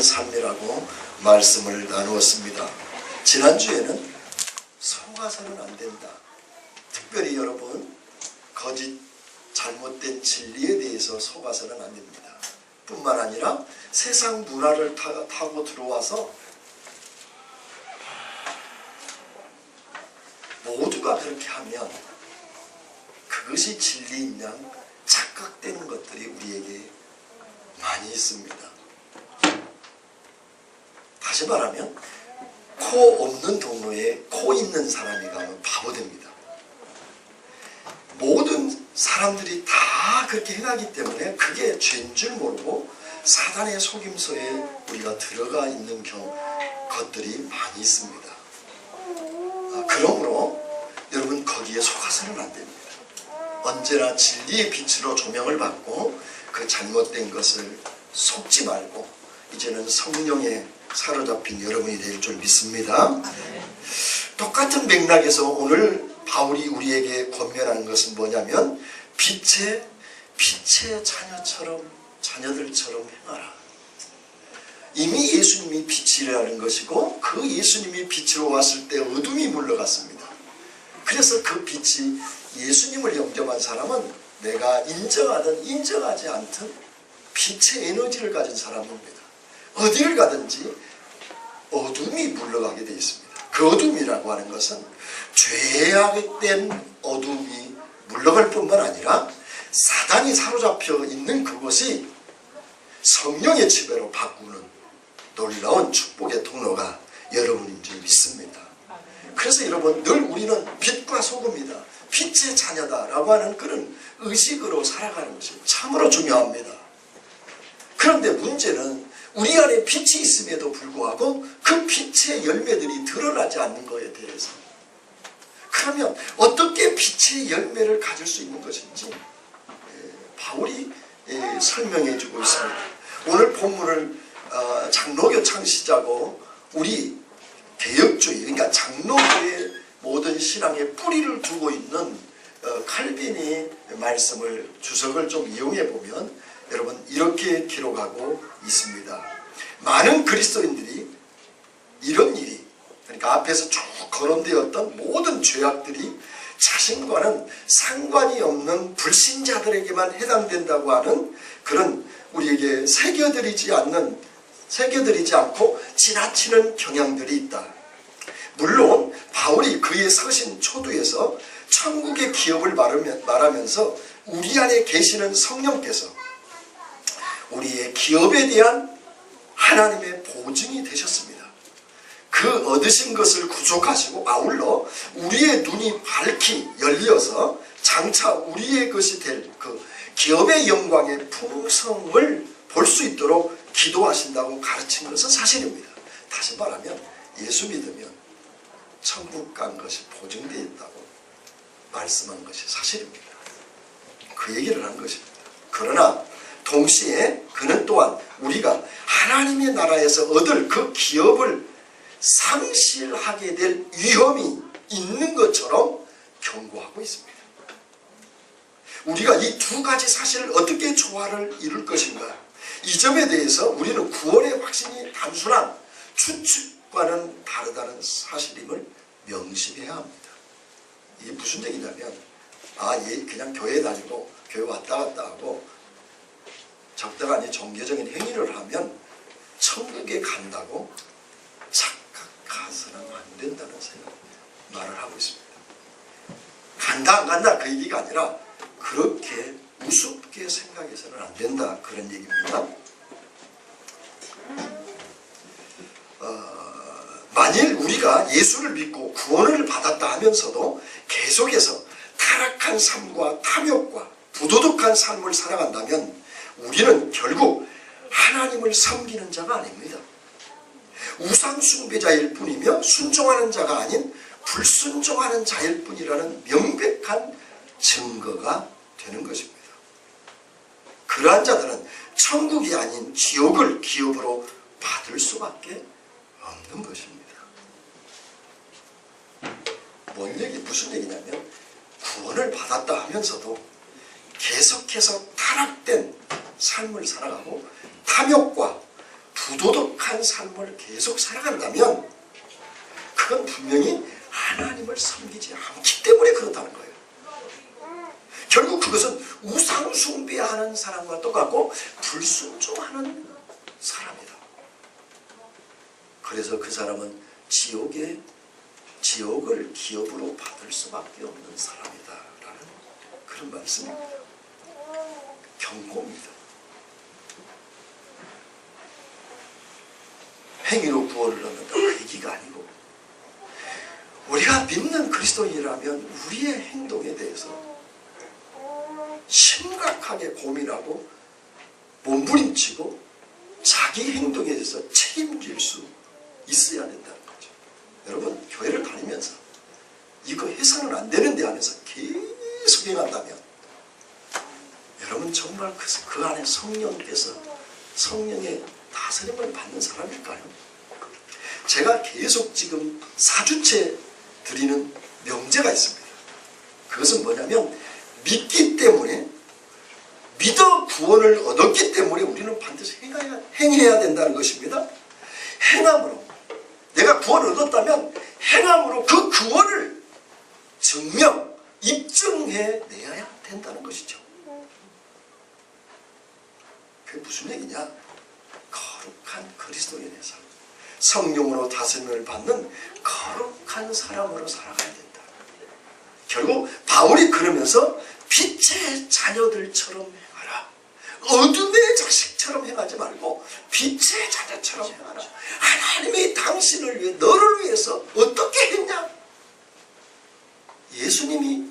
삶이라고 말씀을 나누었습니다. 지난주에는 속아서는 안 된다. 특별히 여러분, 거짓 잘못된 진리에 대해서 속아서는 안 됩니다. 뿐만 아니라 세상 문화를 타고 들어와서 모두가 그렇게 하면 그것이 진리인 양 착각되는 것들이 우리에게 많이 있습니다. 다시 말하면 코 없는 동로에 코 있는 사람이 가면 바보 됩니다. 모든 사람들이 다 그렇게 행하기 때문에 그게 죄인 줄 모르고 사단의 속임수에 우리가 들어가 있는 것들이 많이 있습니다. 그러므로 여러분, 거기에 속아서는 안 됩니다. 언제나 진리의 빛으로 조명을 받고 그 잘못된 것을 속지 말고 이제는 성령에 사로잡힌 여러분이 될 줄 믿습니다. 똑같은 맥락에서 오늘 바울이 우리에게 권면하는 것은 뭐냐면 빛의 자녀들처럼 행하라. 이미 예수님이 빛이라는 것이고 그 예수님이 빛으로 왔을 때 어둠이 물러갔습니다. 그래서 그 빛이 예수님을 영접한 사람은 내가 인정하든 인정하지 않든 빛의 에너지를 가진 사람입니다. 어디를 가든지 어둠이 물러가게 되어 있습니다. 그 어둠이라고 하는 것은 죄악된 어둠이 물러갈 뿐만 아니라 사단이 사로잡혀 있는 그것이 성령의 지배로 바꾸는 놀라운 축복의 통로가 여러분인 줄 믿습니다. 그래서 여러분, 늘 우리는 빛과 소금이다, 빛의 자녀다라고 하는 그런 의식으로 살아가는 것이 참으로 중요합니다. 그런데 문제는 우리 안에 빛이 있음에도 불구하고 그 빛의 열매들이 드러나지 않는 것에 대해서, 그러면 어떻게 빛의 열매를 가질 수 있는 것인지 바울이 설명해 주고 있습니다. 오늘 본문을 장로교 창시자고 우리 개혁주의, 그러니까 장로교의 모든 신앙의 뿌리를 두고 있는 칼빈이 말씀을 주석을 좀 이용해 보면 여러분 이렇게 기록하고 있습니다. 많은 그리스도인들이 이런 일이, 그러니까 앞에서 쭉 거론되었던 모든 죄악들이 자신과는 상관이 없는 불신자들에게만 해당된다고 하는 그런 우리에게 새겨들이지 않고 지나치는 경향들이 있다. 물론 바울이 그의 서신 초두에서 천국의 기업을 말하면서 우리 안에 계시는 성령께서 우리의 기업에 대한 하나님의 보증이 되셨습니다. 그 얻으신 것을 구속하시고 아울러 우리의 눈이 밝히 열려서 장차 우리의 것이 될 그 기업의 영광의 풍성을 볼 수 있도록 기도하신다고 가르친 것은 사실입니다. 다시 말하면 예수 믿으면 천국 간 것이 보증되어 있다고 말씀한 것이 사실입니다. 그 얘기를 한 것입니다. 그러나 동시에 그는 또한 우리가 하나님의 나라에서 얻을 그 기업을 상실하게 될 위험이 있는 것처럼 경고하고 있습니다. 우리가 이 두 가지 사실을 어떻게 조화를 이룰 것인가, 이 점에 대해서 우리는 구원의 확신이 단순한 추측과는 다르다는 사실임을 명심해야 합니다. 이게 무슨 얘기냐면 얘 그냥 교회 다니고 교회 왔다 갔다 하고 적당한 종교적인 행위를 하면 천국에 간다고 착각해서는 안 된다는 말을 하고 있습니다. 간다 안 간다 그 얘기가 아니라 그렇게 우습게 생각해서는 안 된다, 그런 얘기입니다. 만일 우리가 예수를 믿고 구원을 받았다 하면서도 계속해서 타락한 삶과 탐욕과 부도덕한 삶을 살아간다면 우리는 결국 하나님을 섬기는 자가 아닙니다. 우상 숭배자일 뿐이며 순종하는 자가 아닌 불순종하는 자일 뿐이라는 명백한 증거가 되는 것입니다. 그러한 자들은 천국이 아닌 지옥을 기업으로 받을 수밖에 없는 것입니다. 무슨 얘기냐면 구원을 받았다 하면서도 계속해서 타락된 삶을 살아가고 탐욕과 부도덕한 거룩한 삶을 계속 살아간다면 그건 분명히 하나님을 섬기지 않기 때문에 그렇다는 거예요. 결국 그것은 우상 숭배하는 사람과 똑같고 불순종하는 사람이다. 그래서 그 사람은 지옥을 기업으로 받을 수밖에 없는 사람이다 라는 그런 말씀입니다. 경고입니다. 행위로 구원을 얻는다 그 얘기가 아니고, 우리가 믿는 그리스도인이라면 우리의 행동에 대해서 심각하게 고민하고 몸부림치고 자기 행동에 대해서 책임질 수 있어야 된다는 거죠. 여러분, 교회를 다니면서 이거 해서는 안 되는데 안에서 계속 행한다면 여러분 정말 그 안에 성령께서 성령의 다스림을 받는 사람일까요? 제가 계속 지금 4주째 드리는 명제가 있습니다. 그것은 뭐냐면 믿기 때문에, 믿어 구원을 얻었기 때문에 우리는 반드시 행해야 된다는 것입니다. 행함으로, 내가 구원을 얻었다면 행함으로 그 구원을 증명, 입증해내야 된다는 것이죠. 그게 무슨 얘기냐? 거룩한 그리스도인의 삶, 성령으로 다스림을 받는 거룩한 사람으로 살아가야 된다. 결국 바울이 그러면서 빛의 자녀들처럼 행하라. 어둠의 자식처럼 행하지 말고 빛의 자녀처럼 행하라. 하나님이 당신을 위해, 너를 위해서 어떻게 했냐? 예수님이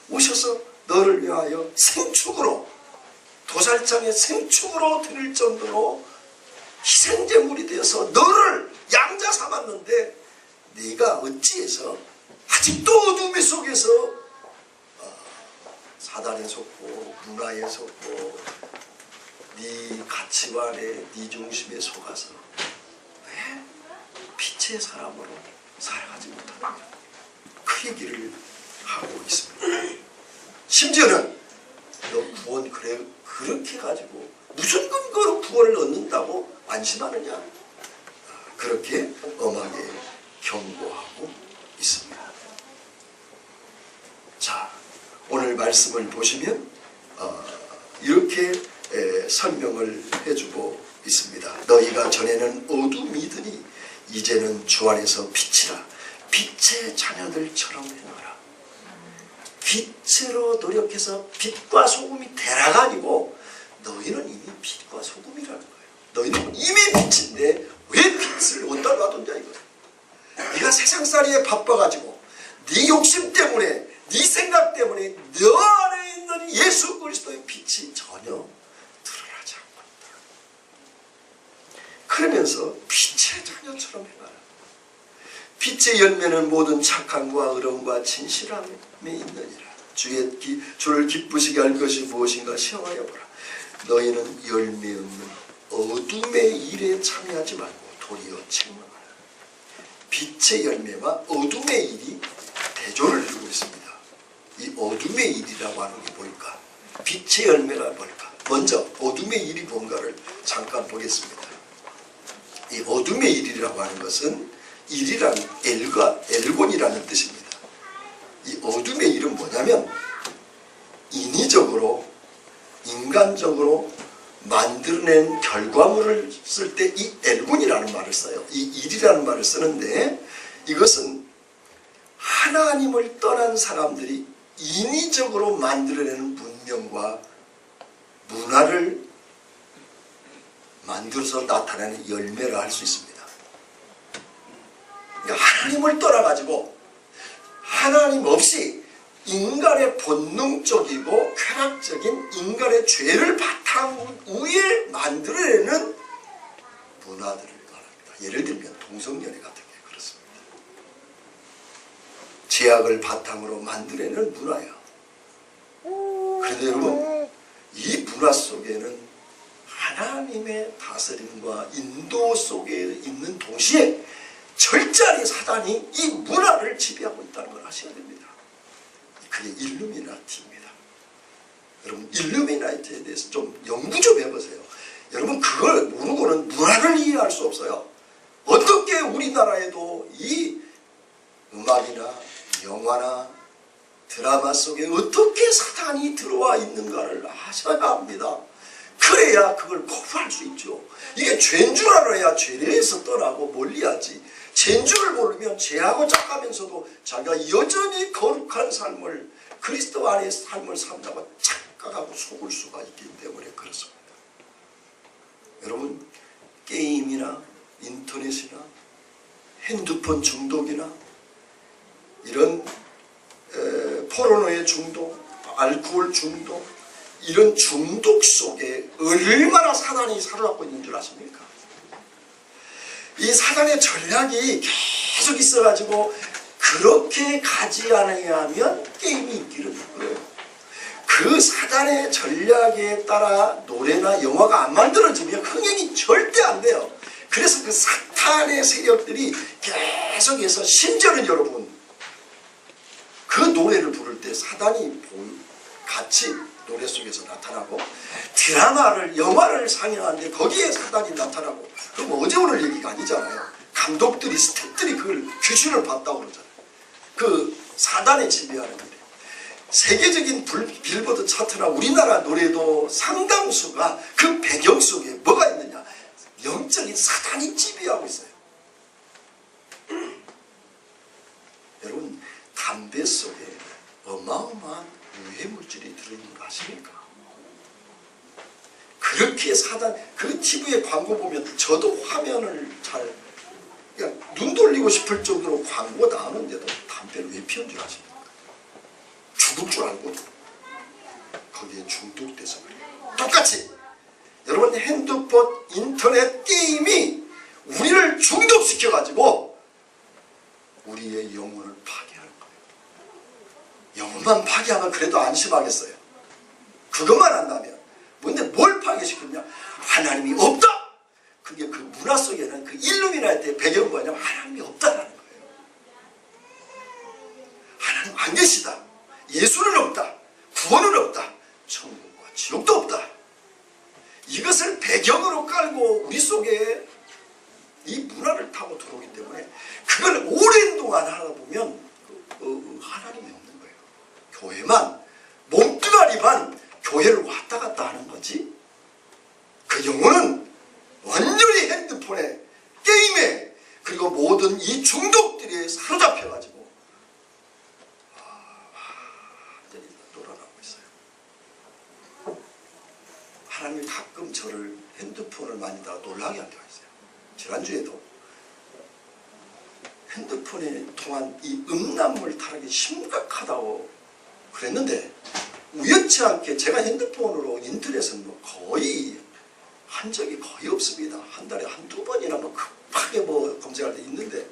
오셔서 너를 위하여 생축으로, 도살장에 생축으로 드릴 정도로 희생제물이 되어서 너를 양자 삼았는데 네가 어찌해서 아직도 어둠의 속에서 사단에 속고 문화에 속고 네 가치관에, 네 중심에 속아서 왜 빛의 사람으로 살아가지 못하느냐, 그 얘기를 하고 있습니다. 심지어는 너 구원 그렇게 가지고 무슨 근거로 구원을 얻는다고 안심하느냐, 그렇게 엄하게 경고하고 있습니다. 자, 오늘 말씀을 보시면 이렇게 설명을 해주고 있습니다. 너희가 전에는 어둠이더니 이제는 주 안에서 빛이라. 빛의 자녀들처럼 행하라. 빛으로 노력해서 빛과 소금이 되라가 아니고 너희는 이미 빛과 소금이라는 거예요. 너희는 이미 빛인데 왜 빛을 어디다 놔뒀냐 이거예요. 네가 세상살이에 바빠가지고 네 욕심 때문에, 네 생각 때문에 너 안에 있는 예수 그리스도의 빛이 전혀 드러나지 않고 있다. 그러면서 빛의 자녀처럼 해봐라. 빛의 열매는 모든 착함과 의로움과 진실함에 있느니라. 주를 기쁘시게 할 것이 무엇인가 시험하여 보라. 너희는 열매 없는 어둠의 일에 참여하지 말고 도리어 책망하라. 빛의 열매와 어둠의 일이 대조를 이루고 있습니다. 이 어둠의 일이라고 하는 게 뭘까? 빛의 열매가 뭘까? 먼저 어둠의 일이 뭔가를 잠깐 보겠습니다. 이 어둠의 일이라고 하는 것은, 일이란 엘곤이라는 뜻입니다. 이 어둠의 일은 뭐냐면 인위적으로, 인간적으로 만들어낸 결과물을 쓸 때 이 엘곤이라는 말을 써요. 이 일이라는 말을 쓰는데, 이것은 하나님을 떠난 사람들이 인위적으로 만들어내는 문명과 문화를 만들어서 나타내는 열매라 할 수 있습니다. 그러니까 하나님을 떠나가지고 하나님 없이 인간의 본능적이고 쾌락적인 인간의 죄를 바탕 위에 만들어내는 문화들을 말합니다. 예를 들면 동성연애 같은 게 그렇습니다. 제약을 바탕으로 만들어내는 문화예요. 그런데 여러분, 이 문화 속에는 하나님의 다스림과 인도 속에 있는 동시에 절자리 사단이 이 문화를 지배하고 있다는 걸 아셔야 됩니다. 그게 일루미나티입니다. 여러분, 일루미나티에 대해서 좀 연구 좀 해보세요. 여러분 그걸 모르고는 문화를 이해할 수 없어요. 어떻게 우리나라에도 이 음악이나 영화나 드라마 속에 어떻게 사단이 들어와 있는가를 아셔야 합니다. 그래야 그걸 거부할 수 있죠. 이게 죄인 줄 알아야 죄에서 떠나고 멀리하지. 죄인 줄을 모르면 죄하고 짝하면서도 자기가 여전히 거룩한 삶을, 그리스도 안의 삶을 산다고 착각하고 속을 수가 있기 때문에 그렇습니다. 여러분 게임이나 인터넷이나 핸드폰 중독이나 이런 포르노의 중독, 알코올 중독, 이런 중독 속에 얼마나 사단이 사로잡고 있는 줄 아십니까? 이 사단의 전략이 계속 있어가지고 그렇게 가지 않아야 하면 게임이 인기를 끌어요. 그 사단의 전략에 따라 노래나 영화가 안 만들어지면 흥행이 절대 안 돼요. 그래서 그 사탄의 세력들이 계속해서, 심지어는 여러분 그 노래를 부를 때 사단이 같이 노래 속에서 나타나고, 드라마를, 영화를 상영하는데 거기에 사단이 나타나고, 그럼 어제 오늘 얘기가 아니잖아요. 감독들이, 스태프들이 그걸 귀신을 봤다고 그러잖아요. 그 사단의 지배하는 일에. 세계적인 빌보드 차트나 우리나라 노래도 상당수가 그 배경 속에 뭐가 있느냐, 영적인 사단이 지배하고 있어요. 여러분 담배 속에 어마어마한 유해물질이 들어있는 거 아십니까? 그렇게 사단, 그 TV에 광고 보면 저도 화면을 잘, 그냥 눈 돌리고 싶을 정도로 광고 나오는데도 담배를 왜 피운 줄 아십니까? 죽을 줄 알고 거기에 중독돼서 그래요. 똑같이 여러분 핸드폰, 인터넷, 게임이 우리를 중독시켜가지고 우리의 영혼을 파괴하는 거예요. 영혼만 파괴하면 그래도 안심하겠어요. 그것만 한다면. 근데 뭘 파괴시켰냐? 하나님이 없다! 그게 그 문화 속에는 그 일루미나티의 배경이 뭐냐면 하나님이 없다라는 거예요. 하나님 안 계시다. 예수는 없다. 구원은 없다. 천국과 지옥도 없다. 이것을 배경으로 깔고 우리 속에 이 문화를 타고 들어오기 때문에 그걸 오랜 동안 하다 보면 하나님이 없는 거예요. 교회만, 몸뚱아리만 교회를 왔다 갔다 하는 거지, 그 영혼은 완전히 핸드폰에, 게임에, 그리고 모든 이 중독들에 사로잡혀가지고 완전히 놀아나고 있어요. 하나님이 가끔 저를 핸드폰을 만지다가 놀라게 할 때가 있어요. 지난주에도 핸드폰에 통한 이 음란물 타락이 심각하다고 그랬는데, 우연치 않게 제가 핸드폰으로 인터넷은 뭐 거의 한 적이 거의 없습니다. 한 달에 한두 번이나 뭐 급하게 뭐 검색할 때 있는데,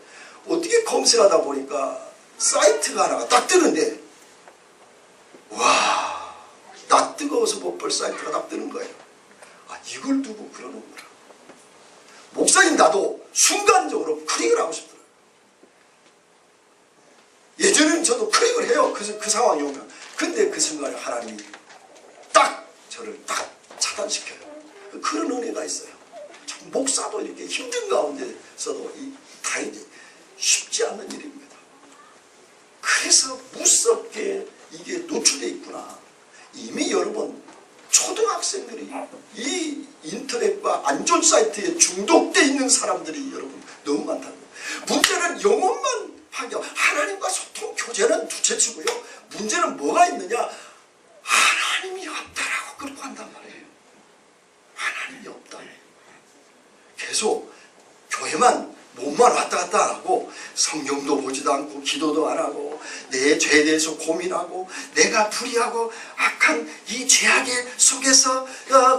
어떻게 검색하다 보니까 사이트가 하나가 딱 뜨는데, 와, 나 뜨거워서 못 볼 사이트가 딱 뜨는 거예요. 아, 이걸 두고 그러는구나. 목사님 나도 순간적으로 클릭을 하고 싶더라고요. 예전에는 저도 클릭을 해요. 그 상황이 오면. 근데 그 순간에 하나님이 딱 저를 딱 차단시켜요. 그런 은혜가 있어요. 참 목사도 이렇게 힘든 가운데서도 다 쉽지 않은 일입니다. 그래서 무섭게 이게 노출되어 있구나. 이미 여러분 초등학생들이 이 인터넷과 안 좋은 사이트에 중독되어 있는 사람들이 여러분 너무 많다는 거예요. 문제는 영혼만 파괴, 하나님과 소통, 교제는 둘째치고요. 문제는 뭐가 있느냐? 하나님이 없다라고 그렇게 한단 말이에요. 하나님이 없다. 계속 교회만, 몸만 왔다 갔다 하고 성경도 보지도 않고 기도도 안 하고 내 죄에 대해서 고민하고 내가 불의하고 악한 이 죄악의 속에서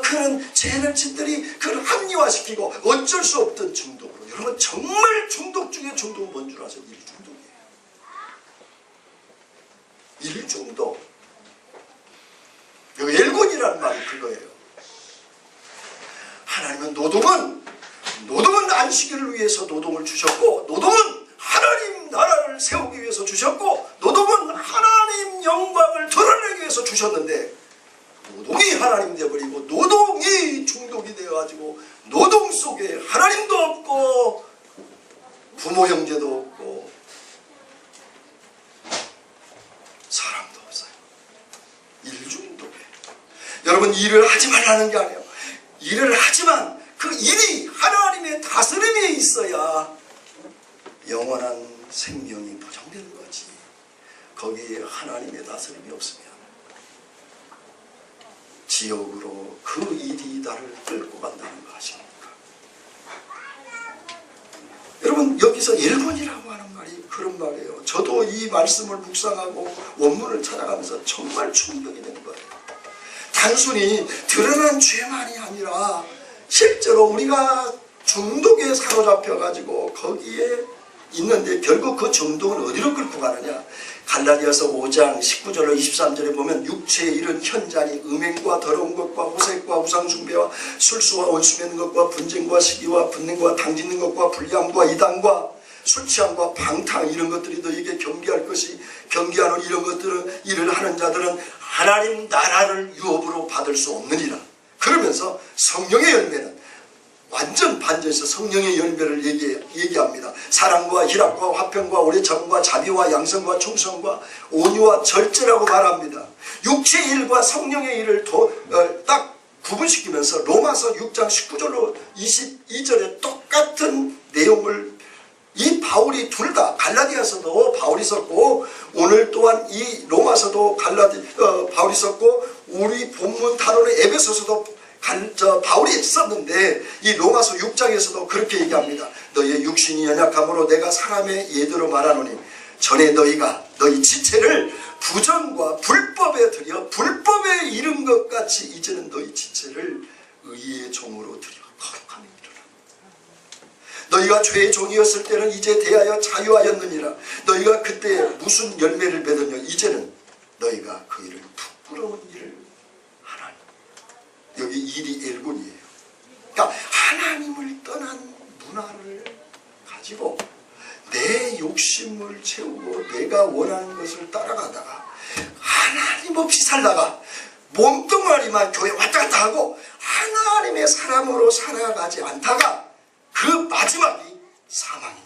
그런 죄를 짓들이 그걸 합리화시키고 어쩔 수 없던 중독으로. 여러분 정말 중독 중에 중독은 뭔 줄 아세요? 일중독이에요. 일중독. 여기 엘곤이라는 말이 그거예요. 하나님은 노동은 안식일을 위해서 노동을 주셨고, 노동은 하나님 나라를 세우기 위해서 주셨고, 노동은 하나님 영광을 드러내기 위해서 주셨는데, 노동이 하나님 되어버리고 노동이 중독이 되어 되어가지고 노동 속에 하나님도 없고 부모 형제도 없고 사람도 없어요. 일중독에. 여러분, 일을 하지 말라는 게 아니에요. 일을 하지만 그 일이 하나님의 다스림에 있어야 영원한 생명이 보장되는 거지. 거기에 하나님의 다스림이 없으면 지옥으로 그 일이 나를 끌고 간다는 거 아십니까? 여러분, 여기서 일본이라고 하는 말이 그런 말이에요. 저도 이 말씀을 묵상하고 원문을 찾아가면서 정말 충격이 된 거예요. 단순히 드러난 죄만이 아니라 실제로 우리가 중독에 사로잡혀가지고 거기에 있는데 결국 그 중독은 어디로 끌고 가느냐. 갈라디아서 5장 19절로 23절에 보면 육체의 일은 현자니 음행과 더러운 것과 호색과 우상숭배와 술수와 원수 맺는 것과 분쟁과 시기와 분냄과 당짓는 것과 불량과 이단과 술취함과 방탕, 이런 것들이 너에게 경계할 것이, 경계하는 이런 것들은, 일을 하는 자들은 하나님 나라를 유업으로 받을 수 없느니라. 그러면서 성령의 열매는 완전 반전해서 성령의 열매를 얘기합니다. 사랑과 희락과 화평과 오래 참음과 자비와 양성과 충성과 온유와 절제라고 말합니다. 육체의 일과 성령의 일을 딱 구분시키면서 로마서 6장 19절로 22절에 똑같은 내용을 이 바울이 둘 다, 갈라디아서도 바울이 썼고 오늘 또한 이 로마서도 바울이 썼고 우리 본문 단원의 에베소서도 바울이 썼는데 이 로마서 6장에서도 그렇게 얘기합니다. 너희의 육신이 연약함으로 내가 사람의 예대로 말하노니 전에 너희가 너희 지체를 부정과 불법에 드려 불법에 이른 것 같이 이제는 너희 지체를 의의 종으로 드려 거룩함에 이르라. 너희가 죄의 종이었을 때는 이제 대하여 자유하였느니라. 너희가 그때 무슨 열매를 맺으며 이제는 너희가 그 일을 부끄러운 일을 하나니. 여기 일이 일군이에요. 그러니까 하나님을 떠난 문화를 가지고 내 욕심을 채우고 내가 원하는 것을 따라가다가 하나님 없이 살다가 몸뚱아리만 교회 왔다 갔다 하고 하나님의 사람으로 살아가지 않다가 그 마지막이 사망입니다.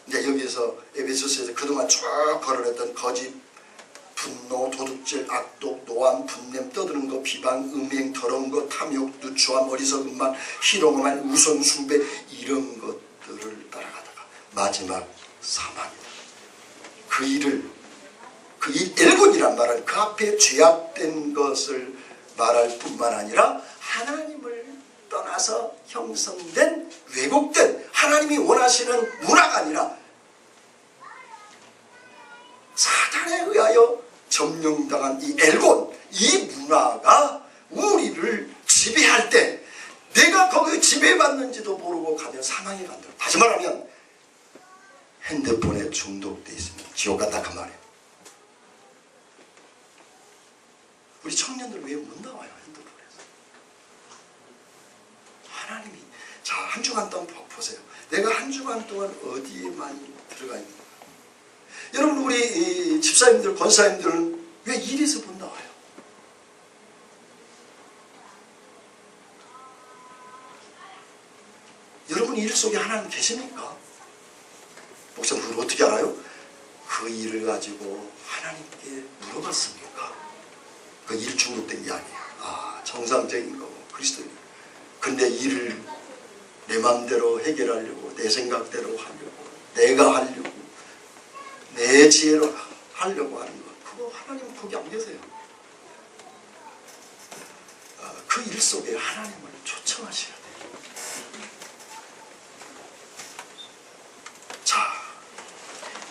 이제 여기에서 에베소서에서 그동안 쭉 거론했던 거짓, 분노, 도둑질, 악독, 노함, 분냄, 떠드는 것, 비방, 음행, 더러운 것, 탐욕, 누추함, 어리석은 말, 희롱만, 우선 숭배, 이런 것들을 따라가다가 마지막 사망입니다. 그 일을, 그 일군이란 말은 그 앞에 죄악된 것을 말할 뿐만 아니라 하나님을 떠나서 형성된, 왜곡된, 하나님이 원하시는 문화가 아니라 사탄에 의하여 점령당한 이 엘곤, 이 문화가 우리를 지배할 때 내가 거기에 지배받는지도 모르고 가면 사망에 간다. 다시 말하면 핸드폰에 중독돼 있으면 지옥 간다 그 말이에요. 우리 청년들 왜 못 나와요? 핸드폰에서. 하나님이, 자, 한 주간 동안 보세요. 내가 한 주간 동안 어디에 많이 들어가 있는가? 여러분, 우리 집사님들, 권사님들은 왜 일에서 못 나와요? 여러분 일 속에 하나님 계십니까? 목사님 그걸 어떻게 알아요? 그 일을 가지고 하나님께 물어봤습니까? 그 일 중독된 게 아니에요. 아, 정상적인 거고 그리스도인. 근데 일을 내 마음대로 해결하려고, 내 생각대로 하려고, 내가 하려고, 내 지혜로 하려고 하는 것, 그거 하나님 거기 안 계세요. 그 일 속에 하나님을 초청하셔야 돼요. 자,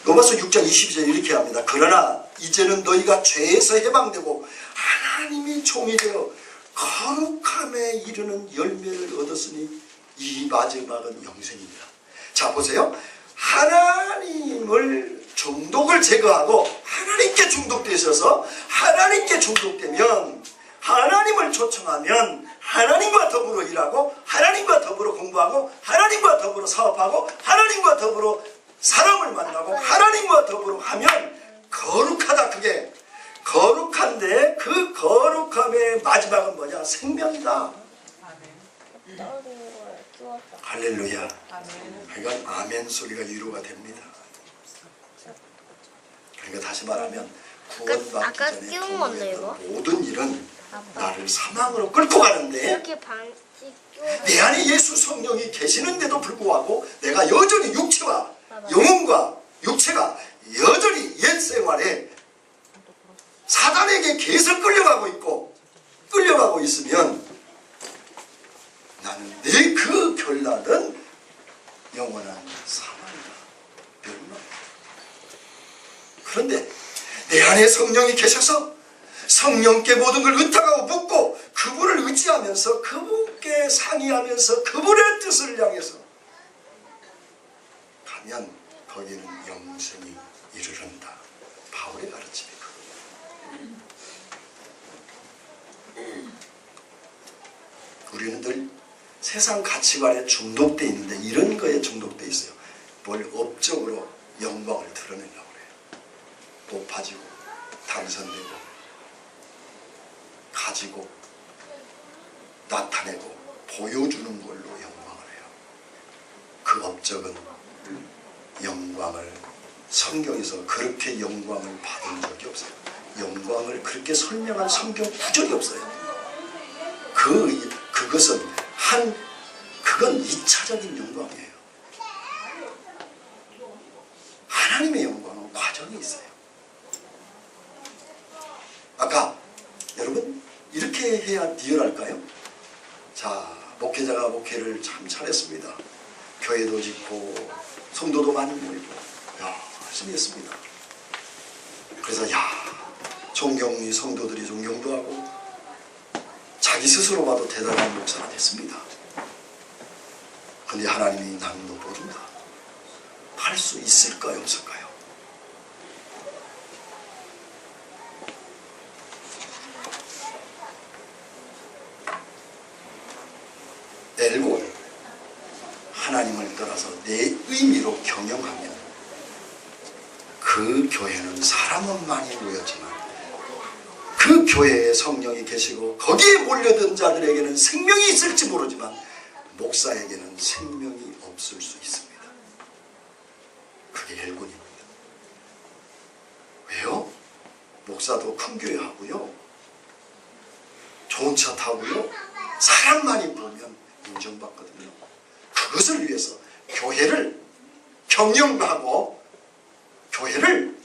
로마서 6장 22절 이렇게 합니다. 그러나 이제는 너희가 죄에서 해방되고 하나님이 종이 되어 거룩함에 이르는 열매를 얻었으니 이 마지막은 영생입니다. 자, 보세요. 하나님을 중독을 제거하고 하나님께 중독되셔서 하나님께 중독되면 하나님을 초청하면 하나님과 더불어 일하고 하나님과 더불어 공부하고 하나님과 더불어 사업하고 하나님과 더불어 사람을 만나고 하나님과 더불어 하면 거룩하다. 그게 거룩한데 그 거룩함의 마지막은 뭐냐? 생명이다. 할렐루야. 그러니까 아멘 소리가 위로가 됩니다. 그러니까 다시 말하면 구원받기 전에 동의했던 모든 일은 나를 사망으로 끌고 가는데 내 안에 예수 성령이 계시는데도 불구하고 내가 여전히 육체와 영혼과 육체가 여전히 옛 생활에 사단에게 계속 끌려가고 있으면 나는 내 그 결론은 영원한 사망이다. 멸망. 그런데 내 안에 성령이 계셔서 성령께 모든 걸 의탁하고 묻고 그분을 의지하면서 그분께 상의하면서 그분의 뜻을 향해서 가면 거기는 영생이 이르른다. 바울의 가르침이 그거예요. 우리는 늘 세상 가치관에 중독되어 있는데 이런 거에 중독되어 있어요. 뭘 업적으로 영광을 드러내려고 그래요. 높아지고 당선되고 가지고 나타내고 보여주는 걸로 영광을 해요. 그 업적은 영광을 성경에서 그렇게 영광을 받은 적이 없어요. 영광을 그렇게 설명한 성경 구절이 없어요. 그건 2차적인 영광이에요. 하나님의 영광은 과정이 있어요. 아까 여러분 이렇게 해야 리얼할까요? 자, 목회자가 목회를 참 잘했습니다. 교회도 짓고 성도도 많이 모이고 열심히 했습니다. 그래서 존경이 성도들이 존경도 하고 자기 스스로 봐도 대단한 목사가 됐습니다. 근데 하나님이 나는 너 모른다. 할 수 있을까요? 없을까요? 엘곤 하나님을 떠나서 내 의미로 경영하면 그 교회는 사람은 많이 모였지만 그 교회에 성령이 계시고 거기에 몰려든 자들에게는 생명이 있을지 모르지만 목사에게는 생명이 없을 수 있습니다. 그게 엘곤입니다. 왜요? 목사도 큰 교회 하고요, 좋은 차 타고요, 사람 많이 보면 인정받거든요. 그것을 위해서 교회를 경영하고 교회를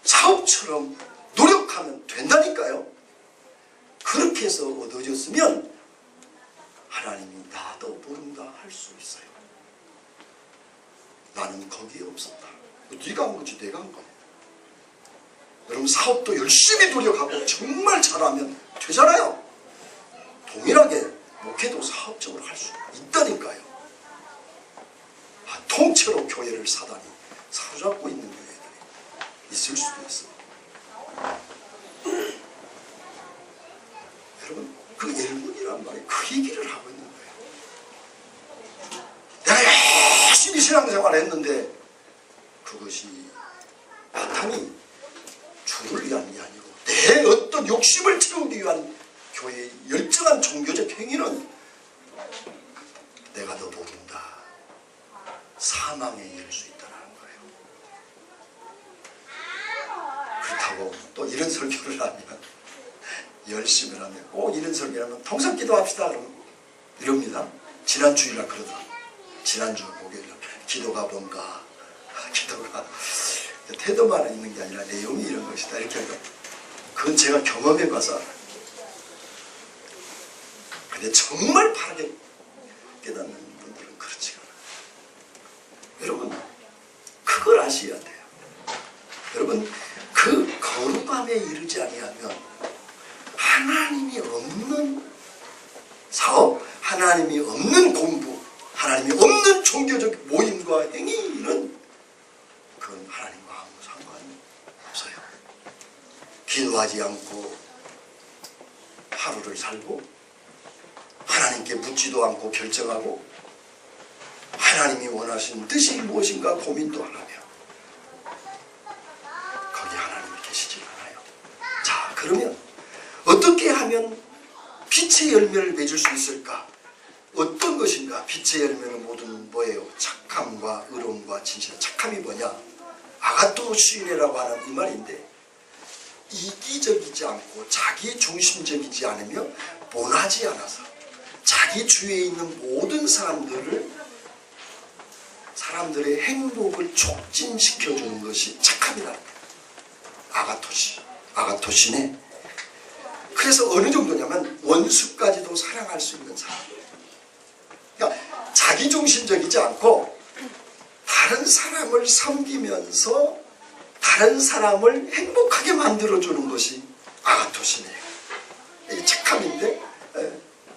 사업처럼 노력하면 된다니까요. 그렇게 해서 얻어졌으면 하나님이 나도 모른다 할 수 있어요. 나는 거기에 없었다. 네가 한 거지 내가 한 거야. 여러분 사업도 열심히 노력하고 정말 잘하면 되잖아요. 동일하게 목회도 사업적으로 할 수 있다니까요. 통째로 교회를 사단이 사로잡고 있는 교회들이 있을 수도 있어요. 여러분 그 일본이란 말이 그 얘기를 하고 있는 거예요. 내가 열심히 신앙생활을 했는데 그것이 바탕이 주를 위한 게 아니고 내 어떤 욕심을 채우기 위한 교회의 열정한 종교적 행위는 내가 너 모른다. 사망에 이를 수 있다는 거예요. 그렇다고 또 이런 설교를 하면 열심히 하면 꼭 이런 설교를 하면 통성 기도합시다 그러면 이럽니다. 지난 주일날 그러더라고요. 지난주 목요일 기도가 뭔가 기도가 태도만 있는 게 아니라 내용이 이런 것이다 이렇게 하니까 그건 제가 경험해 봐서 알아요. 근데 정말 바르게 깨닫는 분들은 그렇지가 않아요. 여러분 그걸 아셔야 돼요. 여러분 그 거룩함에 이르지 아니하면 하나님이 없는 사업, 하나님이 없는 공부, 하나님이 없는 종교적 모임과 행위는 그건 하나님과 아무 상관이 없어요. 기도하지 않고 하루를 살고 하나님께 묻지도 않고 결정하고 하나님이 원하신 뜻이 무엇인가 고민도 안 하며 거기 하나님이 계시지 않아요. 그러면 어떻게 하면 빛의 열매를 맺을 수 있을까? 어떤 것인가? 빛의 열매는 모든 뭐예요? 착함과 의로움과 진실. 착함이 뭐냐? 아가토시네라고 하는 이 말인데, 이기적이지 않고 자기 중심적이지 않으며 모나지 않아서 자기 주위에 있는 모든 사람들의 행복을 촉진시켜주는 것이 착함이라는 거예요. 아가토시네. 그래서 어느 정도냐면 원수까지도 사랑할 수 있는 사람. 그러니까 자기중심적이지 않고 다른 사람을 섬기면서 다른 사람을 행복하게 만들어주는 것이 아가토시네요. 이게 착함인데,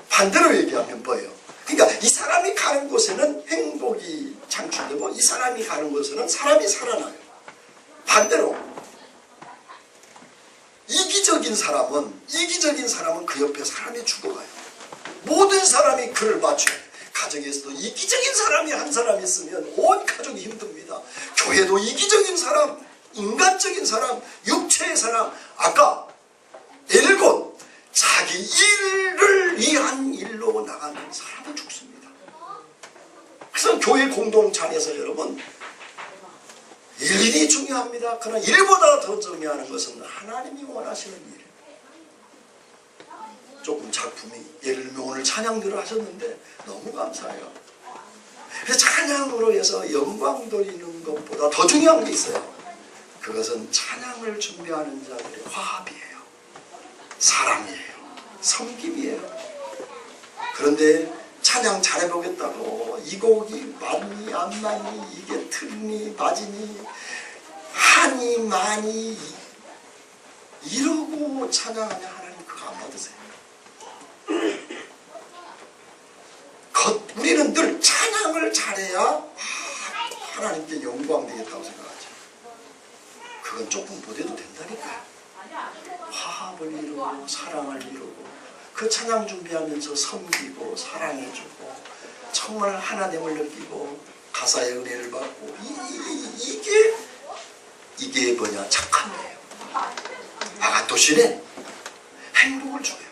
반대로 얘기하면 뭐예요? 그러니까 이 사람이 가는 곳에는 행복이 창출되고 이 사람이 가는 곳에는 사람이 살아나요. 반대로 이기적인 사람은 그 옆에 사람이 죽어가요. 모든 사람이 그를 맞춰요. 가정에서도 이기적인 사람이 한 사람 있으면 온 가족이 힘듭니다. 교회도 이기적인 사람, 인간적인 사람, 육체의 사람, 아까 일곱 자기 일을 위한 일로 나가는 사람은 죽습니다. 그래서 교회 공동체에서 여러분, 일이 중요합니다. 그러나 일보다 더 중요한 것은 하나님이 원하시는 일. 조금 작품이, 예를 들면 오늘 찬양들을 하셨는데 너무 감사해요. 찬양으로 해서 영광 돌리는 것보다 더 중요한 게 있어요. 그것은 찬양을 준비하는 자들의 화합이에요. 사랑이에요. 섬김이에요. 그런데 찬양 잘해보겠다고 이 곡이 맞니 안 맞니, 이게 틀니 맞으니, 하니 마니 이러고 찬양하면 하나님 그거 안 받으세요. 우리는 늘 찬양을 잘해야 하나님께 영광 되겠다고 생각하죠. 그건 조금 못해도 된다니까요. 화합을 이루고 사랑을 이루고 그 찬양 준비하면서 섬기고 사랑해주고 정말 하나됨을 느끼고 가사의 은혜를 받고 이게 뭐냐? 착함이에요. 아가토시네. 행복을 줘요.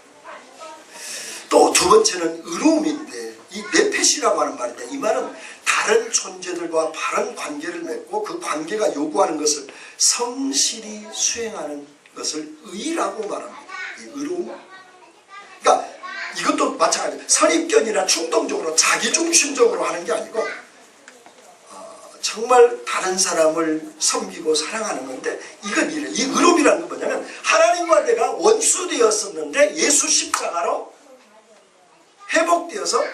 또 두 번째는 의로움인데, 이 네펫이라고 하는 말인데, 이 말은 다른 존재들과 바른 관계를 맺고 그 관계가 요구하는 것을 성실히 수행하는 것을 의라고 말합니다. 이 의로움. 그러니까 이것도 마찬가지예요. 선입견이나 충동적으로 자기중심적으로 하는 게 아니고 정말 다른 사람을 섬기고 사랑하는 건데, 이건 이래. 이 의로움이라는 건 뭐냐면 하나님과 내가 원수되었었는데 예수 십자가로 회복되어서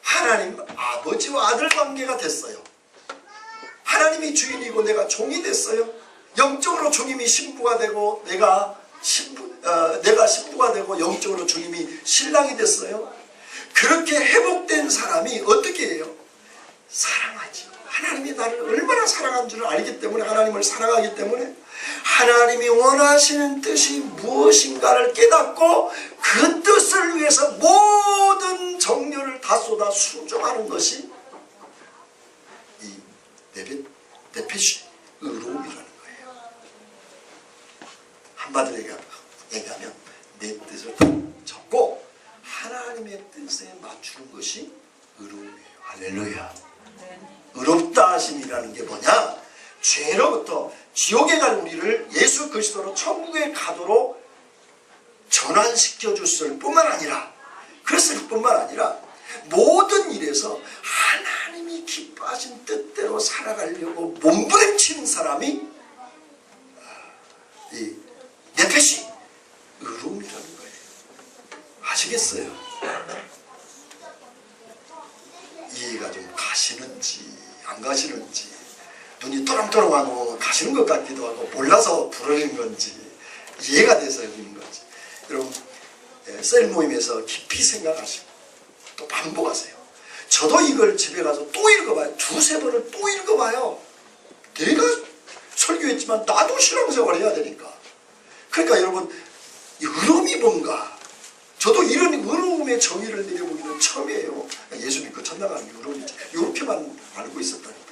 하나님 아버지와 아들 관계가 됐어요. 하나님이 주인이고 내가 종이 됐어요. 영적으로 주님이 신부가 되고 내가 신부가 되고 영적으로 주님이 신랑이 됐어요. 그렇게 회복된 사람이 어떻게 해요? 사랑하지. 하나님이 나를 얼마나 사랑한 줄을 알기 때문에, 하나님을 사랑하기 때문에 하나님이 원하시는 뜻이 무엇인가를 깨닫고 그 뜻을 위해서 모든 정열을 다 쏟아 순종하는 것이 이 네펫이 의로움이라는 거예요. 한마디로 얘기하면 내 뜻을 접고 하나님의 뜻에 맞추는 것이 의로움이에요. 할렐루야. 의롭다 하심이라는 게 뭐냐? 죄로부터 지옥에 갈 우리를 예수 그리스도로 천국에 가도록 전환시켜 줬을 뿐만 아니라, 그랬을 뿐만 아니라 모든 일에서 하나님이 기뻐하신 뜻대로 살아가려고 몸부림치는 사람이 이 네펫이 의로움이라는 거예요. 아시겠어요? 이해가 좀 가시는지 안 가시는지, 눈이 또랑또랑하고 가시는 것 같기도 하고 몰라서 부르는 건지 이해가 돼서 그러는 건지, 여러분 셀 모임에서 깊이 생각하시고 또 반복하세요. 저도 이걸 집에 가서 또 읽어봐요. 두세 번을 또 읽어봐요. 내가 설교했지만 나도 신앙생활을 해야 되니까. 그러니까 여러분, 이 의로움이 뭔가, 저도 이런 의로움의 정의를 내려보기는 처음이에요. 예수 믿고 천당 가는 게 의로움이지, 이렇게만 알고 있었다니까요.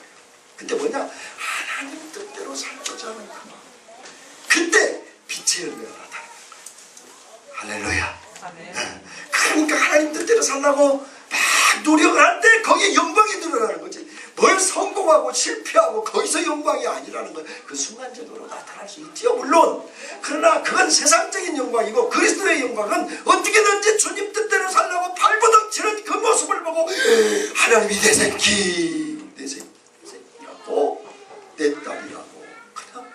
근데 뭐냐? 하나님 뜻대로 살고자 하는 그 마음. 그때 빛의 열매가 나타나는 할렐루야. 아멘. 그러니까 하나님 뜻대로 살라고 막 노력을 할 때 거기에 영광이 늘어나는 거지. 뭘 성공하고 실패하고 거기서 영광이 아니라는 거, 그 순간적으로 나타날 수 있지요, 물론. 그러나 그건 세상적인 영광이고, 그리스도의 영광은 어떻게든지 주님 뜻대로 살려고 발버둥치는 그 모습을 보고 하나님이 내 새끼, 내 새끼라고, 내 딸이라고, 그냥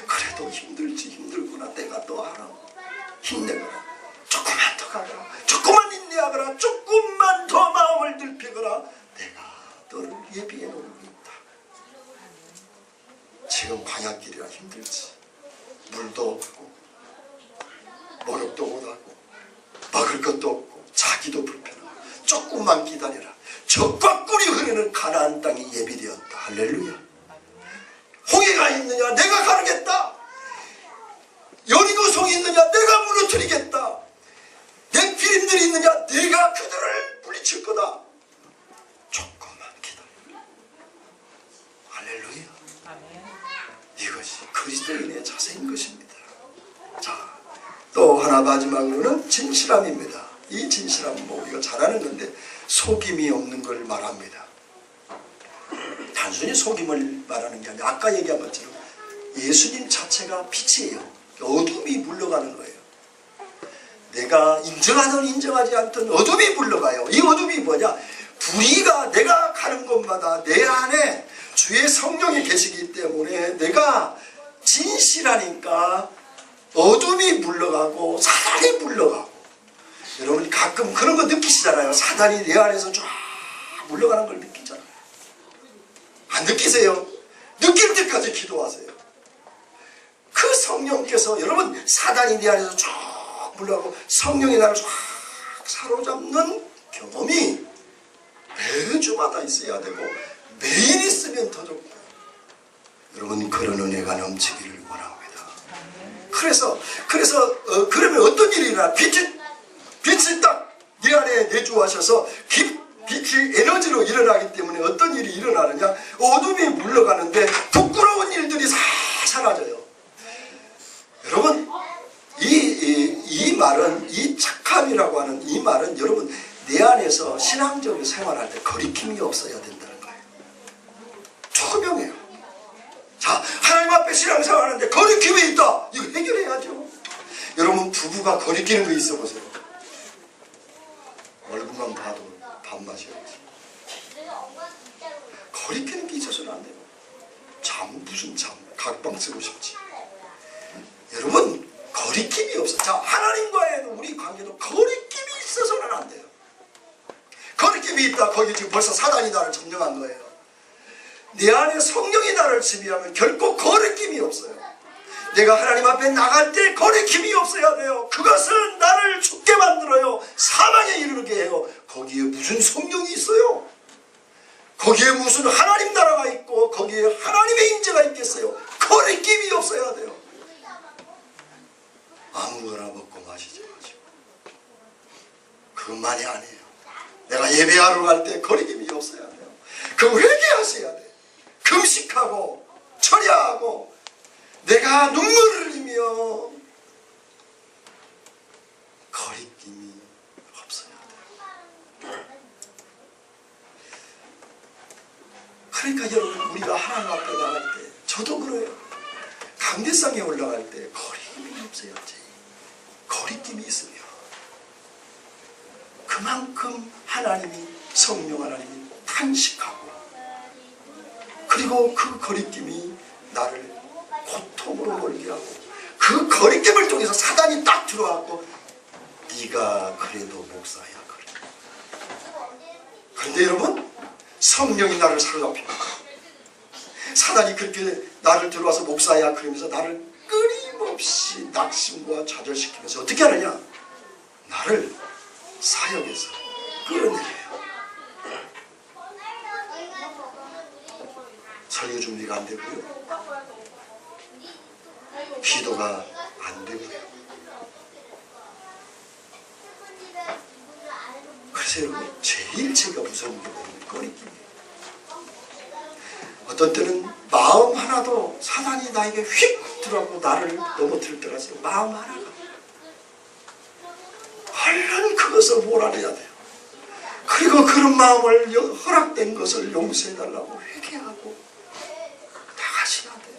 그래도 힘들구나, 내가 또 하라고 힘내거라, 조금만 더 가거라, 조금만 인내하거라, 조금만 더 마음을 들피거라, 내가 너를 예비해 놓고 있다. 지금 광야길이라 힘들지. 물도 없고 목욕도 못하고 먹을 것도 없고 자기도 불편하고, 조금만 기다려라. 젖과 꿀이 흐르는 가나안 땅이 예비되었다. 할렐루야. 홍해가 있느냐, 내가 가르겠다. 여리고 성이 있느냐, 내가 무너뜨리겠다. 내 기림들이 있느냐, 내가 그들을 물리칠 거다. 조금만 기다려. 할렐루야. 이것이 그리스도인의 자세인 것입니다. 자, 또 하나 마지막으로는 진실함입니다. 이 진실함은 뭐 우리가 잘 아는 건데, 속임이 없는 걸 말합니다. 단순히 속임을 말하는 게 아니라 아까 얘기한 것처럼 예수님 자체가 빛이에요. 어둠이 물러가는 거예요. 내가 인정하든 인정하지 않든 어둠이 물러가요. 이 어둠이 뭐냐? 불의가 내가 가는 곳마다 내 안에 주의 성령이 계시기 때문에 내가 진실하니까 어둠이 물러가고 사단이 물러가고. 여러분 가끔 그런 거 느끼시잖아요. 사단이 내 안에서 쫙 물러가는 걸 느끼잖아요. 안 느끼세요? 느낄 때까지 기도하세요. 그 성령께서, 여러분 사단이 내 안에서 쭉 물러가고 성령이 나를 쫙 사로잡는 경험이 매주마다 있어야 되고, 매일 있으면 더 좋고, 여러분 그런 은혜가 넘치기를 원합니다. 그래서 그러면 어떤 일이 일어나? 빛이 딱 네 안에 내주하셔서 빛이 에너지로 일어나기 때문에 어떤 일이 일어나느냐? 어둠이 물러가는데 부끄러운 일들이 다 사라져요. 여러분 이 말은, 이 착함이라고 하는 이 말은, 여러분 내 안에서 신앙적으로 생활할 때 거리낌이 없어야 된다는 거예요. 투명해요. 자, 하나님 앞에 신앙생활하는데 거리낌이 있다. 이거 해결해야죠. 여러분 부부가 거리끼는 거 있어 보세요. 얼굴만 봐도 밥맛이야지. 거리끼는 게 있어서는 안 돼요. 무슨 각방 쓰고 싶지. 여러분 거리낌이 없어. 자, 하나님과의 우리 관계도 거리낌이 있어서는 안 돼요. 거리낌이 있다. 거기 지금 벌써 사단이 나를 점령한 거예요. 내 안에 성령이 나를 지배하면 결코 거리낌이 없어요. 내가 하나님 앞에 나갈 때 거리낌이 없어야 돼요. 그것은 나를 죽게 만들어요. 사망에 이르게 해요. 거기에 무슨 성령이 있어요? 거기에 무슨 하나님 나라가 있고 거기에 하나님의 임재가 있겠어요? 거리낌이 없어야 돼요. 아무거나 먹고 마시지 마시고. 그것만이 아니에요. 내가 예배하러 갈 때 거리낌이 없어야 돼요. 그 회개하셔야 돼요. 금식하고 철야하고 내가 눈물을 흘리며 거리낌이 없어야 돼요. 그러니까 여러분 우리가 하나님 앞에 나갈 때, 저도 그래요. 강대상에 올라갈 때 거리낌이 없어야지. 거리낌이 있으면 그만큼 하나님이, 성령 하나님이 탄식하고, 그리고 그 거리낌이 나를 고통으로 몰게 하고, 그 거리낌을 통해서 사단이 딱 들어왔고, 네가 그래도 목사야 그래. 그런데 여러분 성령이 나를 사로잡힙니다. 사단이 그렇게 나를 들어와서 목사야 그러면서 나를 끊임없이 낙심과 좌절시키면서 어떻게 하느냐? 나를 사역에서 끌어내려요. 설교 준비가 안 되고요. 기도가 안 되고요. 그래서 여러분 제일 제가 무서운 게 뭐냐면 거리낌이에요. 어떤 때는 마음 하나도 사단이 나에게 휙 들어가고 나를 넘어뜨릴 때가 있어요. 마음 하나가. 것을 몰아내야 돼요. 그리고 그런 마음을 허락된 것을 용서해달라고 회개하고 나가셔야 돼요.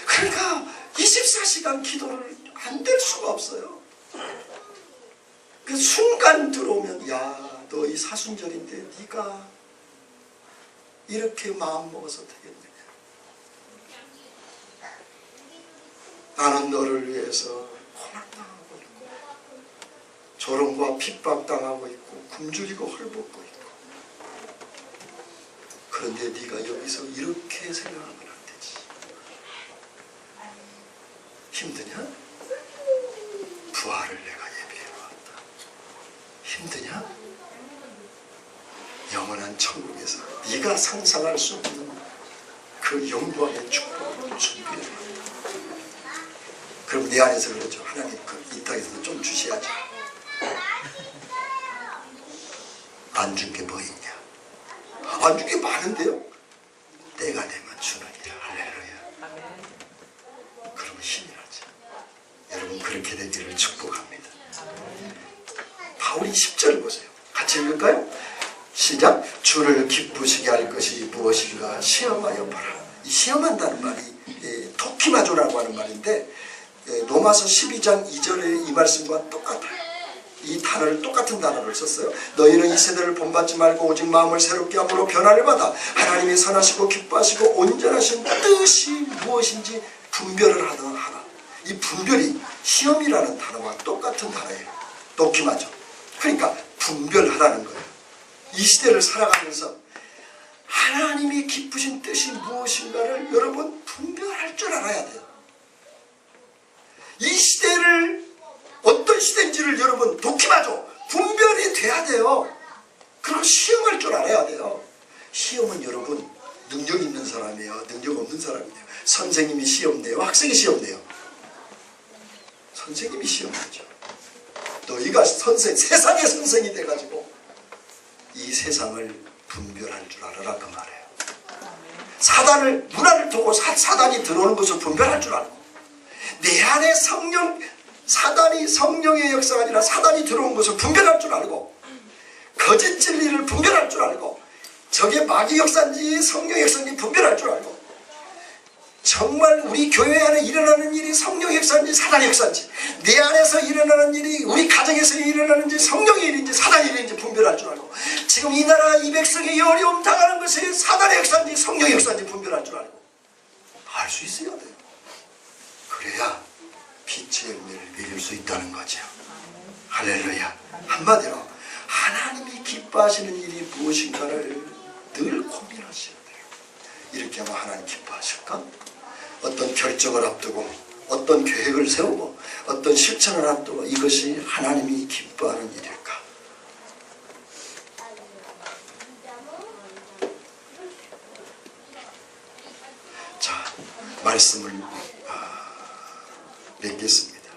그러니까 24시간 기도를 안 될 수가 없어요. 그 순간 들어오면 야, 너 이 사순절인데 네가 이렇게 마음먹어서 되겠느냐. 나는 너를 위해서 고난당하고 있고 조롱과 핍박당하고 있고 굶주리고 헐벗고 있고 그런데 네가 여기서 이렇게 생각하면 안 되지. 힘드냐? 부활을 내가 예비해놓았다. 힘드냐? 영원한 천국에서 네가 상상할 수 없는 그 영광의 축복을 준비해놨다. 그럼 내 안에서 그러죠. 하나님 이 땅에서도 좀 주셔야죠. 안 준 게 뭐 있냐? 안 준 게 많은데요. 때가 되면 주느니라. 할렐루야. 그러면 힘이 나죠. 여러분 그렇게 되기를 축복합니다. 바울이 10절을 보세요. 같이 읽을까요? 시작. 주를 기쁘시게 할 것이 무엇인가 시험하여 봐라. 이 시험한다는 말이 토키마조라고 하는 말인데 로마서 12장 2절의 이 말씀과 똑같아요. 이 단어를 똑같은 단어를 썼어요. 너희는 이 세대를 본받지 말고 오직 마음을 새롭게 함으로 변화를 받아 하나님이 선하시고 기뻐하시고 온전하신 뜻이 무엇인지 분별을 하라. 이 분별이 시험이라는 단어와 똑같은 단어예요. 토키마조. 그러니까 분별하라는 거예요. 이 시대를 살아가면서 하나님이 기쁘신 뜻이 무엇인가를 여러분 분별할 줄 알아야 돼요. 이 시대를 어떤 시대인지를 여러분 도끼마죠. 분별이 돼야 돼요. 그리고 시험할 줄 알아야 돼요. 시험은 여러분 능력 있는 사람이에요, 능력 없는 사람이에요. 선생님이 시험 내요, 학생이 시험 내요. 선생님이 시험 내죠. 너희가 세상의 선생이 돼가지고 이 세상을 분별할 줄 알아라 그 말이에요. 사단을 문화를 두고 사단이 들어오는 것을 분별할 줄 알고 내 안에 사단이 성령의 역사가 아니라 사단이 들어온 것을 분별할 줄 알고 거짓 진리를 분별할 줄 알고 저게 마귀 역사인지 성령의 역사인지 분별할 줄 알고 정말 우리 교회 안에 일어나는 일이 성령의 역사인지 사단의 역사인지 내 안에서 일어나는 일이 우리 가정에서 일어나는지 성령의 일인지 사단의 일인지 분별할 줄 알고 지금 이 나라 이 백성이 어려움 당하는 것이 사단의 역사인지 성령의 역사인지 분별할 줄 알고 알 수 있어야 돼요. 그래야 빛의 열매를 맺을 수 있다는 거죠. 할렐루야. 한마디로 하나님이 기뻐하시는 일이 무엇인가를 늘 고민하셔야 돼요. 이렇게 하면 하나님 기뻐하실까? 어떤 결정을 앞두고 어떤 계획을 세우고 어떤 실천을 앞두고 이것이 하나님이 기뻐하는 일일까? 자, 말씀을 맺겠습니다.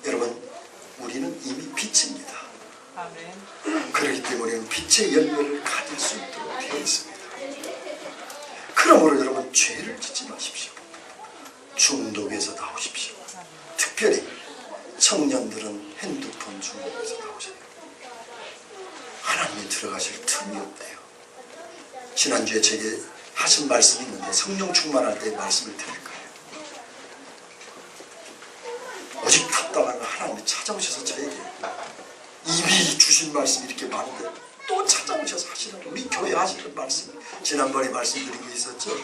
여러분 우리는 이미 빛입니다. 그렇기 때문에 빛의 열매를 가질 수 있도록 되어 있습니다. 그러므로 여러분 죄를 짓지 마십시오. 중독에서 나오십시오. 특별히 청년들은 핸드폰 중독에서 나오세요. 하나님이 들어가실 틈이 없대요. 지난주에 제게 하신 말씀이 있는데 성령 충만할 때 말씀을 드릴 거예요. 오직 답답한 하나님이 찾아오셔서 저에게 이미 주신 말씀이 이렇게 많은데 또 찾아오셔서 하시는 우리 교회 하시는 말씀 지난번에 말씀드린 거 있었죠.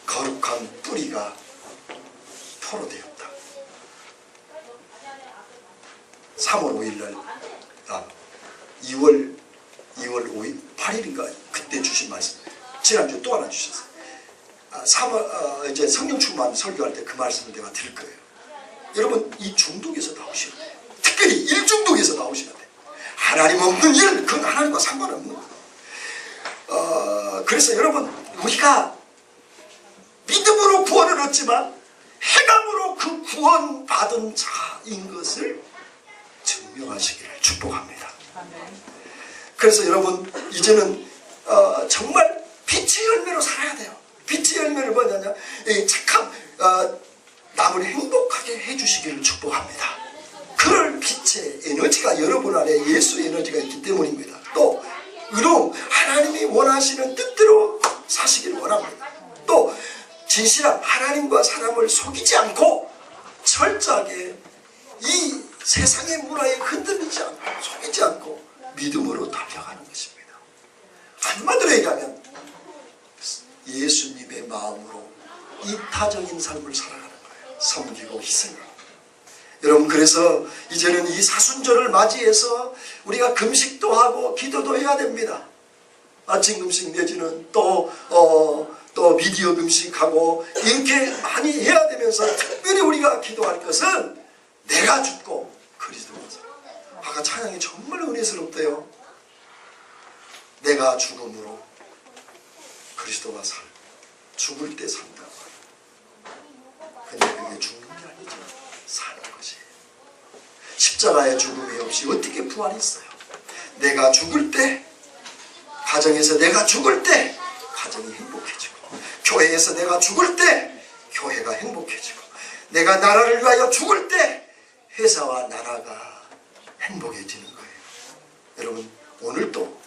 거룩한 뿌리가 포로되었다. 3월 5일날 2월 5일 8일인가 그때 주신 말씀 지난주에 또 하나 주셨어요. 3월 이제 성령 충만 설교할 때 그 말씀을 내가 드릴 거예요. 여러분 이 중독에서 나오셔야 돼요. 특별히 일중독에서 나오셔야 돼요. 하나님 없는 일 그건 하나님과 상관없는 거예요. 그래서 여러분 우리가 믿음으로 구원을 얻지만 행함으로 그 구원받은 자인 것을 증명하시기를 축복합니다. 그래서 여러분 이제는 정말 빛의 열매로 살아야 돼요. 빛의 열매를 뭐냐냐? 착함, 남을 행복하게 해주시기를 축복합니다. 그럴 빛의 에너지가 여러분 안에 예수의 에너지가 있기 때문입니다. 또 의로움, 하나님이 원하시는 뜻대로 사시기를 원합니다. 또 진실함, 하나님과 사람을 속이지 않고 철저하게 이 세상의 문화에 흔들리지 않고 속이지 않고 믿음으로 달려가는 것입니다. 한마디로 얘기하면 예수님의 마음으로 이타적인 삶을 살아가는 거예요. 섬기고 희생하고. 여러분, 그래서 이제는 이 사순절을 맞이해서 우리가 금식도 하고 기도도 해야 됩니다. 아침 금식 내지는 또 미디어 금식하고 이렇게 많이 해야 되면서 특별히 우리가 기도할 것은 내가 죽고 그리스도가 살아. 아까 찬양이 정말 은혜스럽대요. 내가 죽음으로 그리스도가 살. 죽을 때 산다고. 근데 그게 죽는 게 아니죠. 사는 것이. 십자가의 죽음이 없이 어떻게 부활이 있어요? 내가 죽을 때, 가정에서 내가 죽을 때 가정이 행복해지고, 교회에서 내가 죽을 때 교회가 행복해지고, 내가 나라를 위하여 죽을 때 회사와 나라가 행복해지는 거예요. 여러분, 오늘도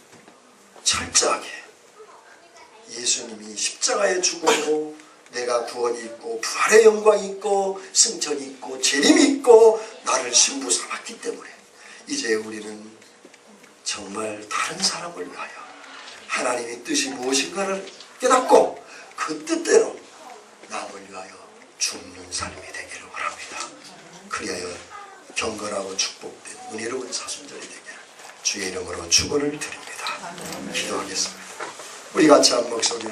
철저하게 예수님이 십자가의 죽음으로 내가 구원이 있고 부활의 영광이 있고 승천이 있고 재림이 있고 나를 신부 삼았기 때문에 이제 우리는 정말 다른 사람을 위하여 하나님의 뜻이 무엇인가를 깨닫고 그 뜻대로 남을 위하여 죽는 삶이 되기를 원합니다. 그리하여 경건하고 축복된 은혜로운 사순절이 되기를 주의 이름으로 축원을 드립니다. 기도하겠습니다. 우리 같이 한 목소리